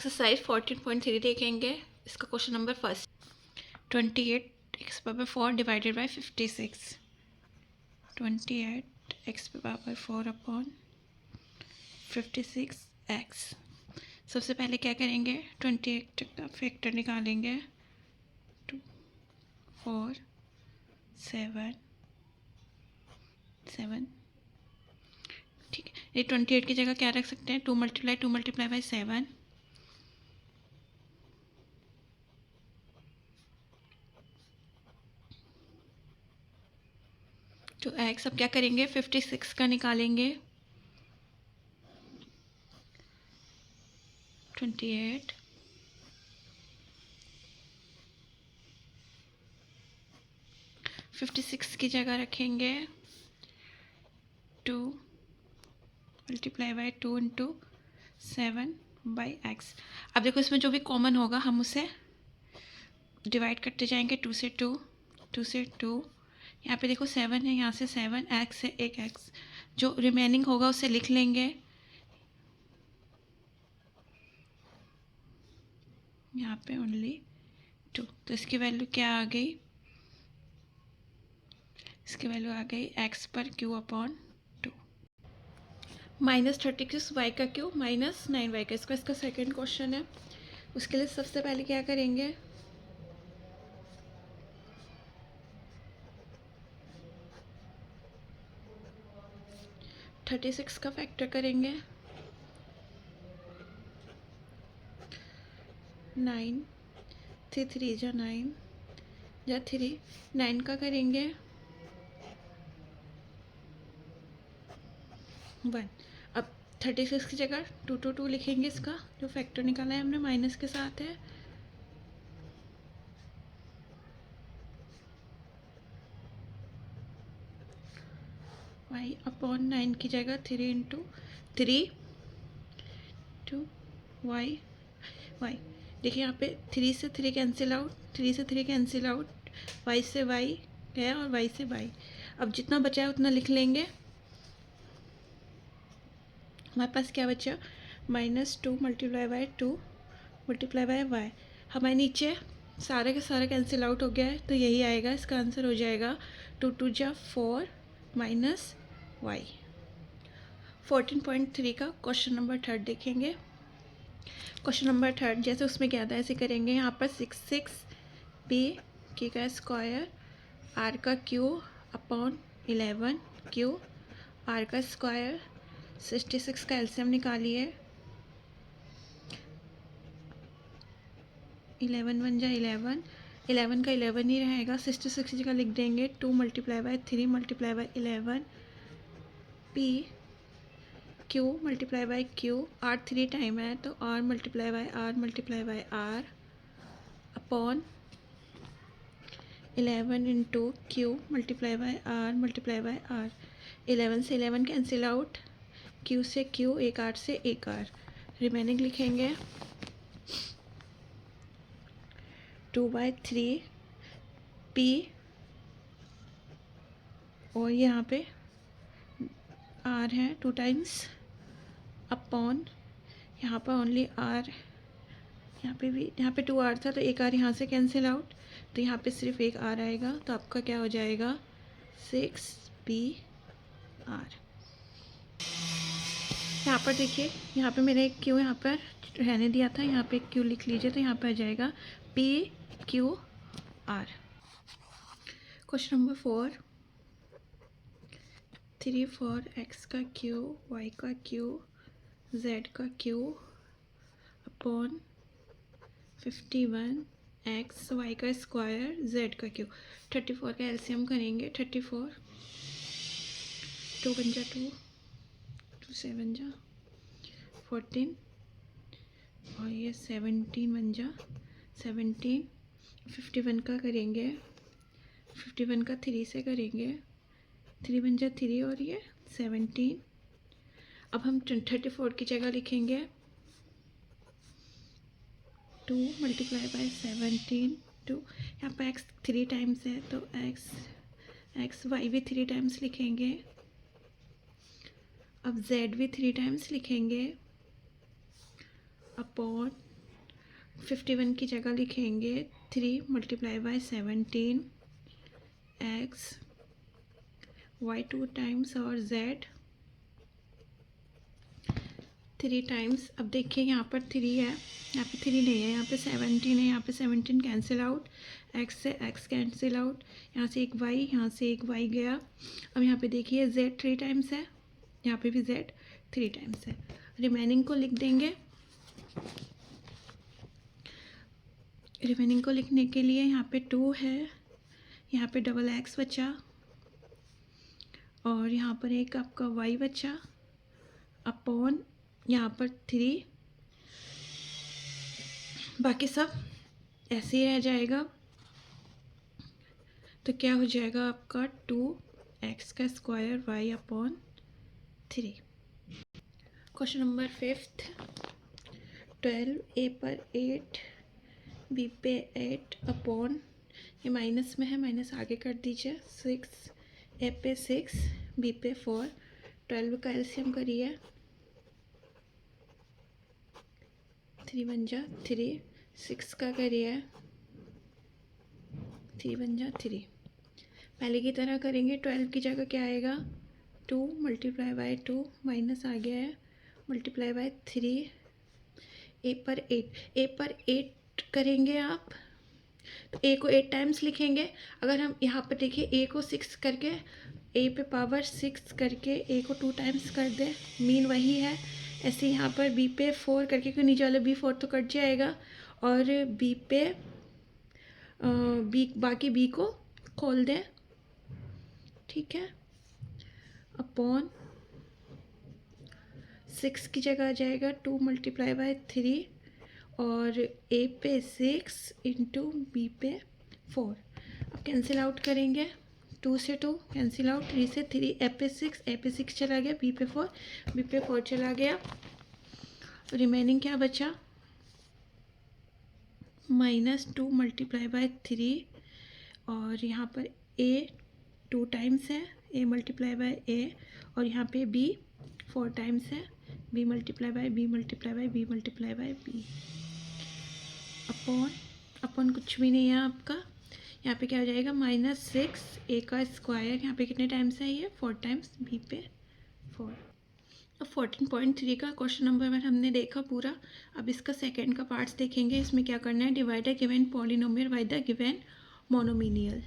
Exercise 14.3 देखेंगे। इसका question number first, 28x⁴ divided by 56। 28x⁴ upon 56x। सबसे पहले क्या करेंगे, 28 का फैक्टर निकालेंगे। 2 4 7 7। ठीक है, ये 28 की जगह क्या रख सकते हैं, 2 मल्टीप्लाई बाई 7। तो एक्स अब क्या करेंगे, 56 का निकालेंगे। 28 56 की जगह रखेंगे 2 multiply by 2 into 7 by x. अब देखो इसमें जो भी कॉमन होगा हम उसे डिवाइड करते जाएंगे। 2 से 2, 2 से 2, यहाँ पे देखो 7 है, यहाँ से 7, एक्स है एक एक्स, जो रिमेनिंग होगा उसे लिख लेंगे। यहाँ पे ओनली 2, तो इसकी वैल्यू क्या आ गई, इसकी वैल्यू आ गई एक्स पर क्यू अपॉन 2। -36 वाई का क्यू माइनस 9 वाई का, इसका सेकेंड क्वेश्चन है। उसके लिए सबसे पहले क्या करेंगे, थर्टी सिक्स का फैक्टर करेंगे। 9 3 3 जा 9 या 3 9 का करेंगे 1। अब 36 की जगह 2 2 2 लिखेंगे, इसका जो फैक्टर निकाला है हमने माइनस के साथ है। y अपॉन 9 की जगह 3 इंटू 3 टू y। देखिए यहाँ पे 3 से 3 कैंसिल आउट, 3 से 3 कैंसिल आउट, y से y गया और y से y। अब जितना बचा है उतना लिख लेंगे। हमारे पास क्या बचा, -2 multiply by 2 multiply by y। हमारे नीचे सारे के सारे कैंसिल आउट हो गया है, तो यही आएगा, इसका आंसर हो जाएगा 2 2 जा 4 माइनस y। 14.3 का क्वेश्चन नंबर थर्ड देखेंगे। क्वेश्चन नंबर थर्ड जैसे उसमें क्या था ऐसे करेंगे। यहाँ पर 6 p की का स्क्वायर r का क्यू अपॉन 11 क्यू r का स्क्वायर। 66 का एलसीएम निकालिए। 11 1 जा 11, 11 का 11 ही रहेगा। 66 की जगह लिख देंगे 2 multiply by 3 multiply by 11 p Q multiply by Q, R 3 time है तो R multiply by R upon 11 into Q multiply by R. 11 से 11 कैंसिल आउट, क्यू से क्यू, एक आर से एक आर, रिमेनिंग लिखेंगे 2/3 पी और यहाँ पे आर है 2 टाइम्स अपॉन, यहाँ पर ओनली आर, यहाँ पे 2 आर था तो एक आर यहाँ से कैंसिल आउट, तो यहाँ पे सिर्फ एक आर आएगा, तो आपका क्या हो जाएगा 6p आर। यहाँ पर देखिए, यहाँ पे मेरा एक क्यू यहाँ पर रहने दिया था, यहाँ पे एक क्यू लिख लीजिए, तो यहाँ पे आ जाएगा p q r। Question number 4, 3 4 x का क्यू y का क्यू z का क्यू अपॉन 51 एक्स वाई का स्क्वायर z का क्यू। 34 का एलसीएम करेंगे। 34 2 1 जा 2, 2 7 जा 14 और ये 17 1 जा 17। 51 का करेंगे, 51 का 3 से करेंगे, 3 1 जा 3 और ये 17। अब हम 34 की जगह लिखेंगे 2 मल्टीप्लाई बाई 17 2, यहाँ पर x 3 टाइम्स है तो x y भी 3 टाइम्स लिखेंगे। अब z भी 3 टाइम्स लिखेंगे अपॉन 51 की जगह लिखेंगे 3 multiply by 17 X Y 2 times और जेड 3 टाइम्स। अब देखिए यहाँ पर 3 है, यहाँ पे 3 नहीं है, यहाँ पे 17 है, यहाँ पे 17 कैंसिल आउट, एक्स से एक्स कैंसिल आउट, यहाँ से एक वाई, यहाँ से एक वाई गया। अब यहाँ पे देखिए जेड 3 टाइम्स है, यहाँ पे भी जेड 3 टाइम्स है। रिमेनिंग को लिख देंगे। रिमेनिंग को लिखने के लिए यहाँ पे 2 है, यहाँ पे डबल एक्स बचा और यहाँ पर एक आपका वाई बचा अपॉन यहाँ पर 3, बाकी सब ऐसे ही रह जाएगा। तो क्या हो जाएगा आपका 2x का square y upon 3। Question number 5, 12 a पर 8 b पे 8 अपॉन, ये माइनस में है, माइनस आगे कर दीजिए, 6 a पे 6 b पे 4। 12 का एलसीएम करिए, 3 बन जा 3, 6 का करिए, 3 बन जा 3। पहले की तरह करेंगे, 12 की जगह क्या आएगा 2 मल्टीप्लाई बाय 2 माइनस आ गया है मल्टीप्लाई बाय 3 ए पर 8 करेंगे आप तो ए को 8 टाइम्स लिखेंगे। अगर हम यहाँ पर देखिए ए को 6 करके, ए पे पावर 6 करके ए को 2 टाइम्स कर दें, मीन वही है। ऐसे यहाँ पर बी पे 4 करके, क्योंकि नीचे वाला बी 4 तो कट जाएगा और बी पे बी बाकी बी को खोल दें, ठीक है। अपॉन 6 की जगह आ जाएगा 2 मल्टीप्लाई बाय 3 और ए पे 6 इंटू बी पे 4। अब कैंसिल आउट करेंगे, 2 से 2 कैंसिल आउट, 3 से 3, ए पे 6 चला गया, बी पे 4, बी पे 4 चला गया। रिमेनिंग क्या बचा -2 मल्टीप्लाई बाय 3 और यहाँ पर ए 2 टाइम्स है, ए मल्टीप्लाई बाय ए और यहाँ पे बी 4 टाइम्स है, B multiply by B multiply by B multiply by B upon कुछ भी नहीं है आपका। यहाँ पे क्या हो जाएगा -6 ए का स्क्वायर, यहाँ पे कितने टाइम्स है ये 4 टाइम्स, बी पे 4। अब 14.3 का क्वेश्चन नंबर वन हमने देखा पूरा। अब इसका सेकंड का पार्ट्स देखेंगे। इसमें क्या करना है, divide the given polynomial by the given monomial.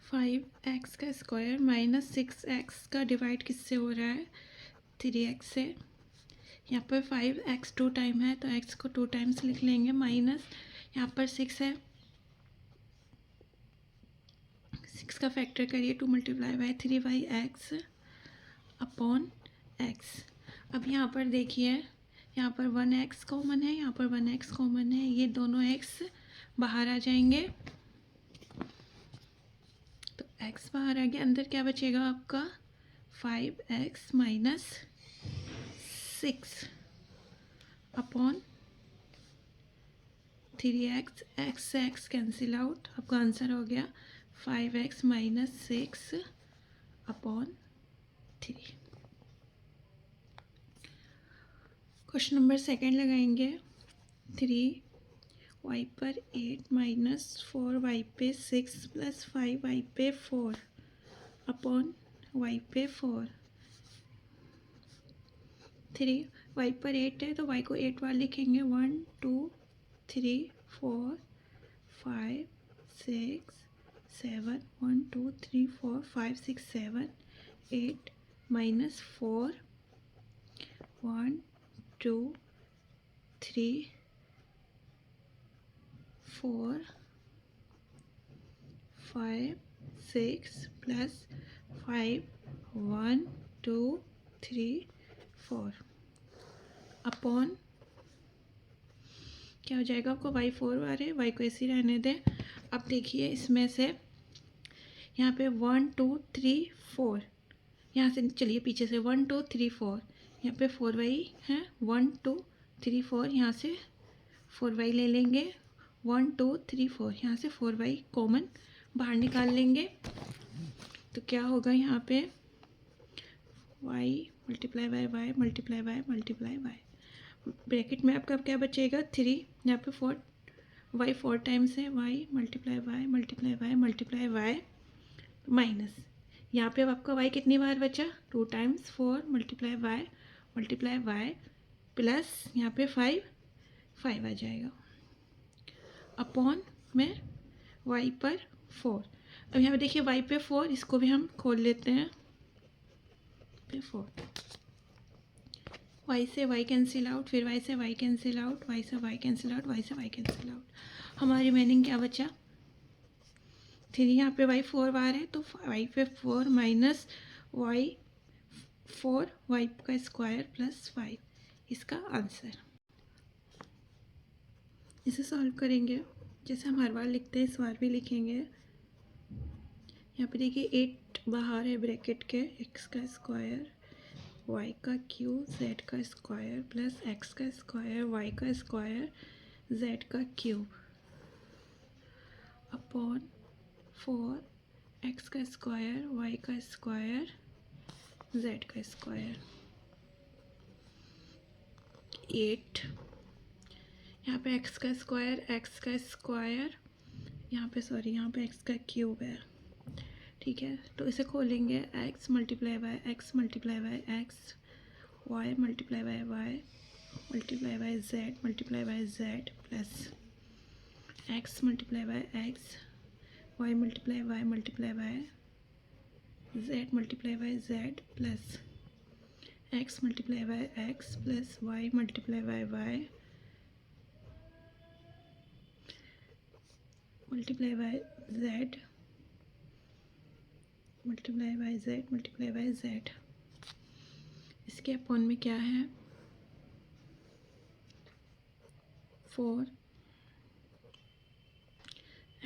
5x का स्क्वायर -6x का डिवाइड किससे हो रहा है 3x से। यहाँ पर 5x 2 टाइम है तो x को 2 टाइम्स लिख लेंगे, माइनस यहाँ पर 6 है, 6 का फैक्टर करिए, 2 multiply bye 3x upon x। अब यहाँ पर देखिए, यहाँ पर 1x कॉमन है, यहाँ पर 1x कॉमन है, ये दोनों x बाहर आ जाएंगे तो x बाहर आ गया। अंदर क्या बचेगा आपका 5x minus 6 upon 3x, x से x कैंसिल आउट, आपका आंसर हो गया 5x minus 6 upon 3। Question number second लगाएंगे, 3y पर 8 माइनस 4y पे 6 प्लस 5y पे 4 अपॉन y पे 4। 3y पर 8 है तो y को 8 बार लिखेंगे, 1 2 3 4 5 6 7 1 2 3 4 5 6 7 8 माइनस 4 1 2 3 4 5 6 प्लस 5 1 2 3 4 अपॉन क्या हो जाएगा आपको y4 वाले, y को ऐसे ही रहने दें। अब देखिए इसमें से यहाँ पे 1 2 3 4, यहाँ से चलिए पीछे से 1 2 3 4, यहाँ पे 4y है, 1 2 3 4, यहाँ से 4y ले लेंगे, 1 2 3 4, यहाँ से 4y कॉमन बाहर निकाल लेंगे तो क्या होगा यहाँ पे y multiply by y multiply by multiply by bracket में आपका क्या बचेगा 3, यहाँ पे 4, वाई 4 टाइम्स है, Y multiply Y multiply Y multiply Y minus, यहाँ पे अब आपका वाई कितनी बार बचा 2 टाइम्स 4 मल्टीप्लाई वाई प्लस यहाँ पे 5 आ जाएगा अपॉन में वाई पर 4। अब यहाँ पे देखिए वाई पे 4, इसको भी हम खोल लेते हैं पे 4, वाई से वाई कैंसिल आउट, फिर वाई से वाई कैंसिल आउट, वाई से वाई कैंसिल आउट, वाई से वाई कैंसिल आउट। हमारी रिमेनिंग क्या बचा 3, यहाँ पे वाई 4 बार है तो वाई पे 4 माइनस वाई 4 वाई का स्क्वायर प्लस 5, इसका आंसर। इसे सॉल्व करेंगे जैसे हम हर बार लिखते हैं, इस बार भी लिखेंगे। यहाँ पे देखिए 8 बाहर है ब्रैकेट के, एक्स का स्क्वायर वाई का क्यूब जेड का स्क्वायर प्लस एक्स का स्क्वायर वाई का स्क्वायर जेड का क्यूब अपॉन 4 एक्स का स्क्वायर वाई का स्क्वायर जेड का स्क्वायर 8, यहाँ पे एक्स का स्क्वायर यहाँ पे यहाँ पे एक्स का क्यूब है, ठीक है। तो इसे खोलेंगे X multiply by X multiply by X Y multiply by Y multiply by Z plus X multiply by X Y multiply by Z plus X multiply by X plus Y multiply by Y multiply by Z multiply by Z. इसके upon में क्या है 4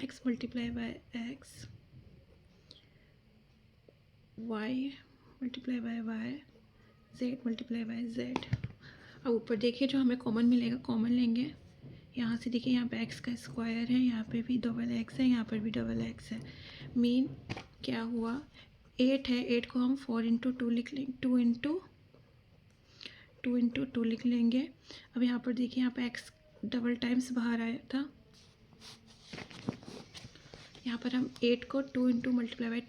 X multiply by X Y multiply by Y Z multiply by Z. अब ऊपर देखिए जो हमें common मिलेगा, कॉमन लेंगे। यहाँ से देखिए यहाँ पे एक्स का स्क्वायर है, यहाँ पे भी डबल एक्स है, यहाँ पर भी डबल एक्स है। मीन क्या हुआ 8 है, 8 को हम 4 इंटू 2 लिख लेंगे, 2 इंटू 2 लिख लेंगे। अब यहाँ पर देखिए यहाँ पे एक्स डबल टाइम्स बाहर आया था, यहाँ पर हम 8 को 2 इंटू मल्टीप्लाई बाई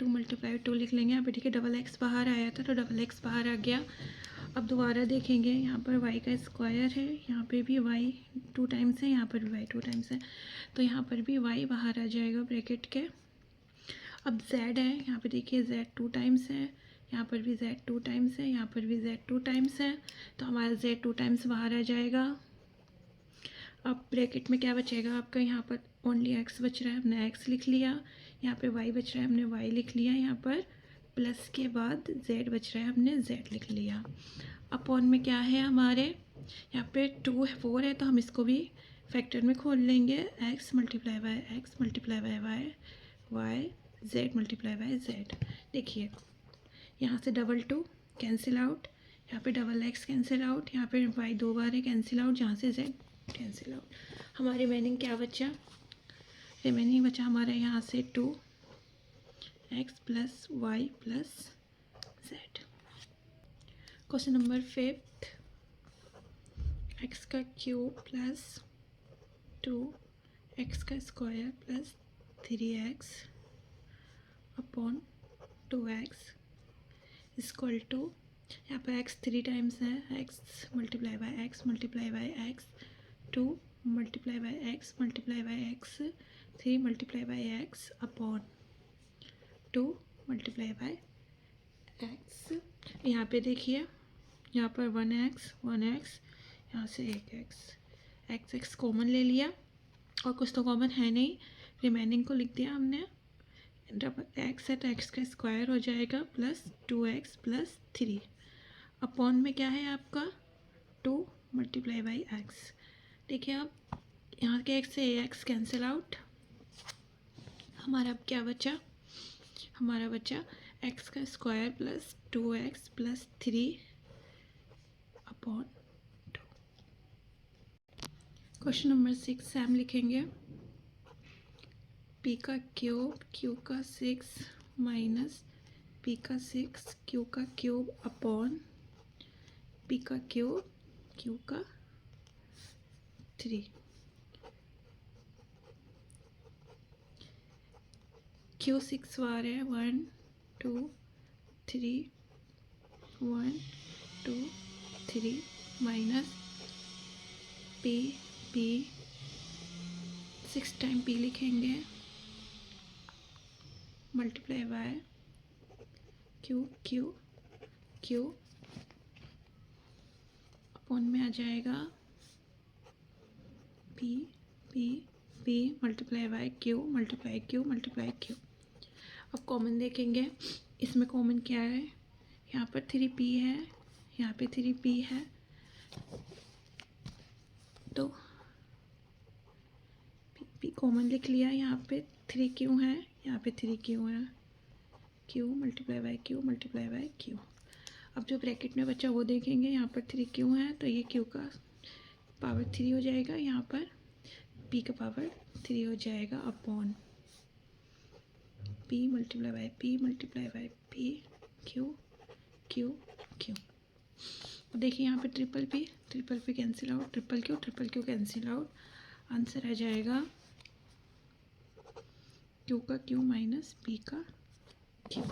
2 लिख लेंगे। यहाँ पे देखिए डबल एक्स बाहर आया था तो डबल एक्स बाहर आ गया। अब दोबारा देखेंगे यहाँ पर y का स्क्वायर है, यहाँ पे भी y 2 टाइम्स है, यहाँ पर भी y 2 टाइम्स है, तो यहाँ पर भी y बाहर आ जाएगा ब्रैकेट के। अब z है, यहाँ पे देखिए z 2 टाइम्स है, यहाँ पर भी z 2 टाइम्स है, यहाँ पर भी z 2 टाइम्स है, तो हमारा z 2 टाइम्स बाहर आ जाएगा। अब ब्रैकेट में क्या बचेगा आपका, यहाँ पर ओनली x बच रहा है, हमने x लिख लिया, यहाँ पे y बच रहा है, हमने y लिख लिया, यहाँ पर प्लस के बाद z बच रहा है, हमने z लिख लिया। अपॉन में क्या है हमारे, यहाँ पे 2 है 4 है, तो हम इसको भी फैक्टर में खोल लेंगे, x multiply by Y Z multiply by Z. देखिए यहाँ से डबल 2 कैंसिल आउट, यहाँ पे डबल एक्स कैंसिल आउट, यहाँ पे y 2 बार है कैंसिल आउट, यहाँ से z कैंसिल आउट। हमारी रिमेनिंग क्या बचा, रिमेनिंग बचा हमारे यहाँ से 2x plus Y plus Z. Question number 5, X का क्यूब प्लस 2x का square plus 3x upon 2x equal to, यहाँ पर x 3 टाइम्स है, x multiply by x multiply by x 2 multiply by x multiply by x 3 multiply by x upon 2 multiply by x। यहाँ पे देखिए यहाँ पर 1x यहाँ से 1x x कॉमन ले लिया और कुछ तो कॉमन है नहीं, रिमेनिंग को लिख दिया हमने। डबल एक्स है तो एक्स का स्क्वायर हो जाएगा प्लस 2x प्लस 3 अपॉन में क्या है आपका 2 मल्टीप्लाई बाई एक्स। देखिए अब यहाँ के x से ax कैंसिल आउट, हमारा अब क्या बचा, हमारा बचा x का square plus 2x plus 3 upon 2। Question number 6 Sam लिखेंगे, p का क्यूब q का 6 माइनस p का 6 q का क्यूब अपॉन p का क्यूब q का 3, Q 6 बार है, 1 2 3, 1 2 3 माइनस P 6 टाइम P लिखेंगे, मल्टीप्लाई बाय Q अपॉन में आ जाएगा P multiply bye Q multiply Q। अब कॉमन देखेंगे, इसमें कॉमन क्या है, यहाँ पर 3P है, यहाँ पे 3P है, तो P कॉमन लिख लिया। यहाँ पे 3Q है, यहाँ पे 3Q है, Q मल्टीप्लाई बाय Q। अब जो ब्रैकेट में बचा वो देखेंगे, यहाँ पर 3Q है तो ये Q का पावर 3 हो जाएगा, यहाँ पर P का पावर 3 हो जाएगा, upon P multiply by P Q। देखिए यहाँ पे triple P cancel out, triple Q cancel out, answer आ जाएगा Q का Q माइनस P का Q।